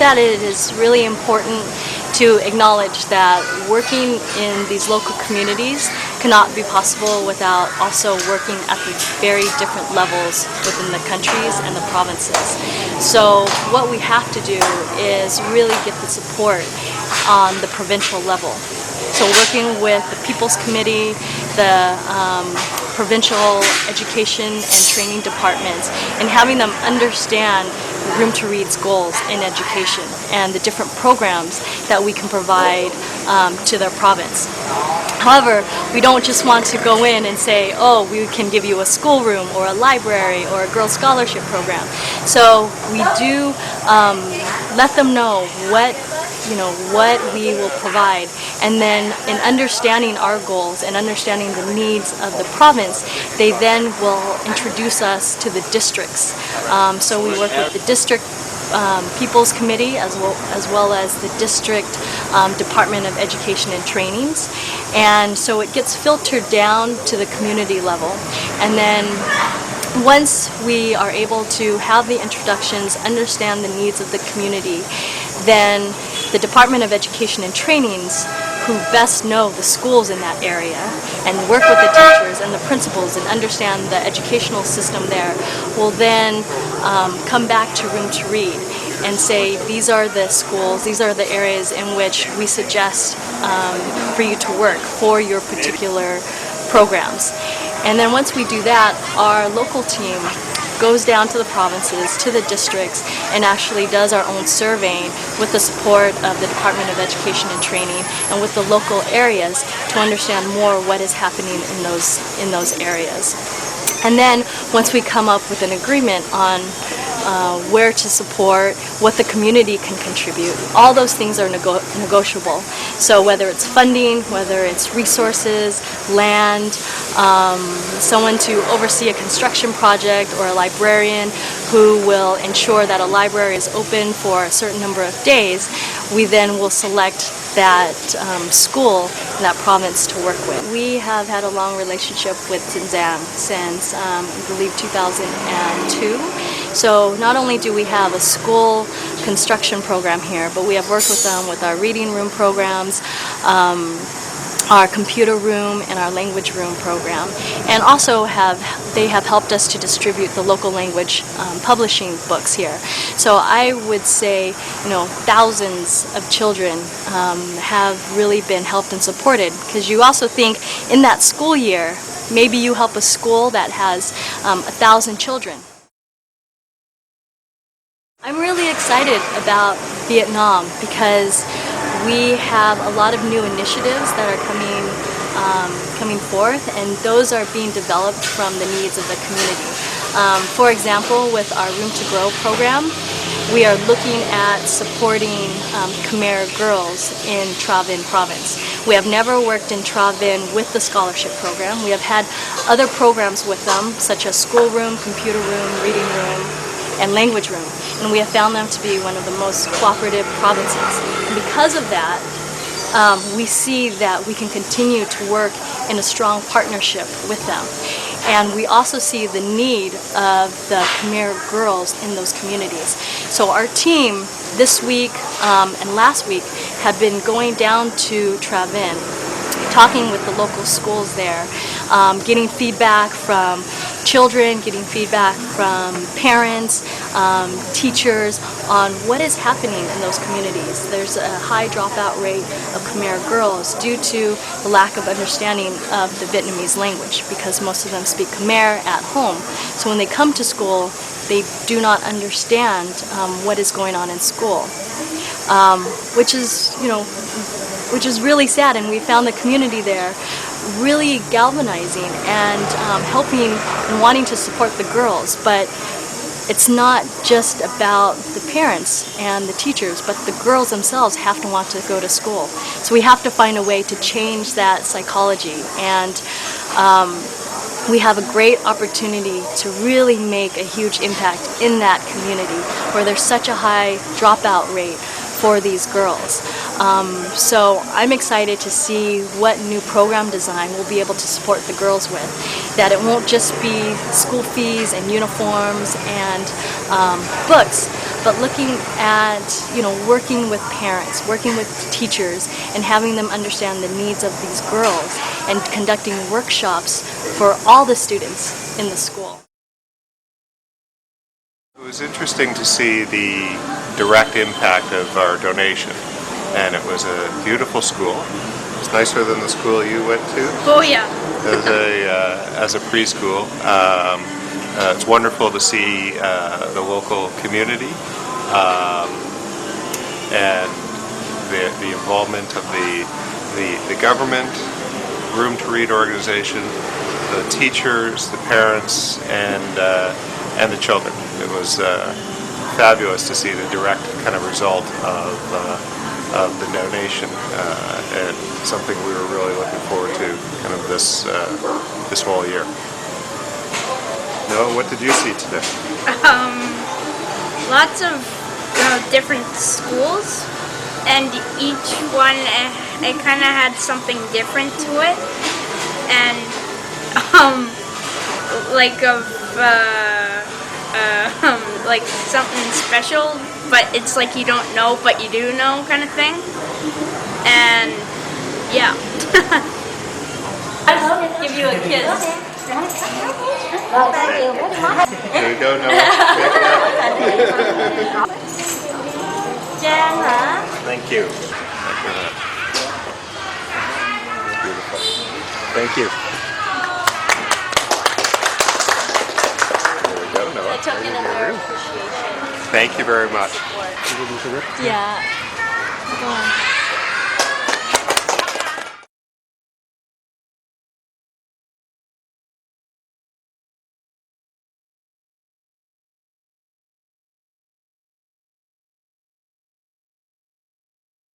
that it is really important to acknowledge that working in these local communities cannot be possible without also working at the very different levels within the countries and the provinces. So what we have to do is really get the support on the provincial level. So working with the People's Committee, the provincial education and training departments, and having them understand Room to Read's goals in education and the different programs that we can provide to their province. However, we don't just want to go in and say, oh, we can give you a schoolroom or a library or a Girls Scholarship program. So we do let them know what we will provide, and then in understanding our goals and understanding the needs of the province, they then will introduce us to the districts. So we work with the district People's Committee as well as the district Department of Education and Trainings, and so it gets filtered down to the community level, and then once we are able to have the introductions, understand the needs of the community, then the Department of Education and Trainings, who best know the schools in that area and work with the teachers and the principals and understand the educational system there, will then come back to Room to Read and say, these are the schools, these are the areas in which we suggest for you to work for your particular programs. And then once we do that, our local team goes down to the provinces, to the districts, and actually does our own surveying with the support of the Department of Education and Training and with the local areas to understand more what is happening in those areas. And then once we come up with an agreement on where to support, what the community can contribute, all those things are negotiable. So whether it's funding, whether it's resources, land, someone to oversee a construction project, or a librarian who will ensure that a library is open for a certain number of days, we then will select that school in that province to work with. We have had a long relationship with Zinzan since I believe 2002. So not only do we have a school construction program here, but we have worked with them with our reading room programs, our computer room, and our language room program. And also they have helped us to distribute the local language publishing books here. So I would say, thousands of children have really been helped and supported, because you also think in that school year, maybe you help a school that has 1,000 children. I'm really excited about Vietnam because we have a lot of new initiatives that are coming forth, and those are being developed from the needs of the community. For example, with our Room to Grow program, we are looking at supporting Khmer girls in Tra Vinh province. We have never worked in Tra Vinh with the scholarship program. We have had other programs with them, such as schoolroom, computer room, reading room, and language room, and we have found them to be one of the most cooperative provinces. And because of that, we see that we can continue to work in a strong partnership with them. And we also see the need of the Khmer girls in those communities. So our team this week and last week have been going down to Tra Vinh, talking with the local schools there, getting feedback from children, getting feedback from parents, teachers on what is happening in those communities. There's a high dropout rate of Khmer girls due to the lack of understanding of the Vietnamese language, because most of them speak Khmer at home. So when they come to school, they do not understand what is going on in school, which is really sad. And we found the community there really galvanizing and helping and wanting to support the girls. But it's not just about the parents and the teachers, but the girls themselves have to want to go to school. So we have to find a way to change that psychology, and we have a great opportunity to really make a huge impact in that community where there's such a high dropout rate for these girls. So I'm excited to see what new program design we'll be able to support the girls with. That it won't just be school fees and uniforms and books, but looking at, working with parents, working with teachers, and having them understand the needs of these girls, and conducting workshops for all the students in the school. It was interesting to see the direct impact of our donation, and it was a beautiful school. It's nicer than the school you went to. Oh yeah. As a preschool. It's wonderful to see the local community and the involvement of the government, Room to Read organization, the teachers, the parents, and the children. It was fabulous to see the direct kind of result of the donation, and something we were really looking forward to kind of this whole year. Noah, what did you see today? Lots of different schools, and each one it kind of had something different to it, and like something special, but it's like you don't know, but you do know kind of thing, and yeah. I'll give you a kiss. There we go, Noah. Jan hả? Thank you. Beautiful. Thank you. There we go, Noah. Token of their appreciation. Thank you very much. Yeah. Go on.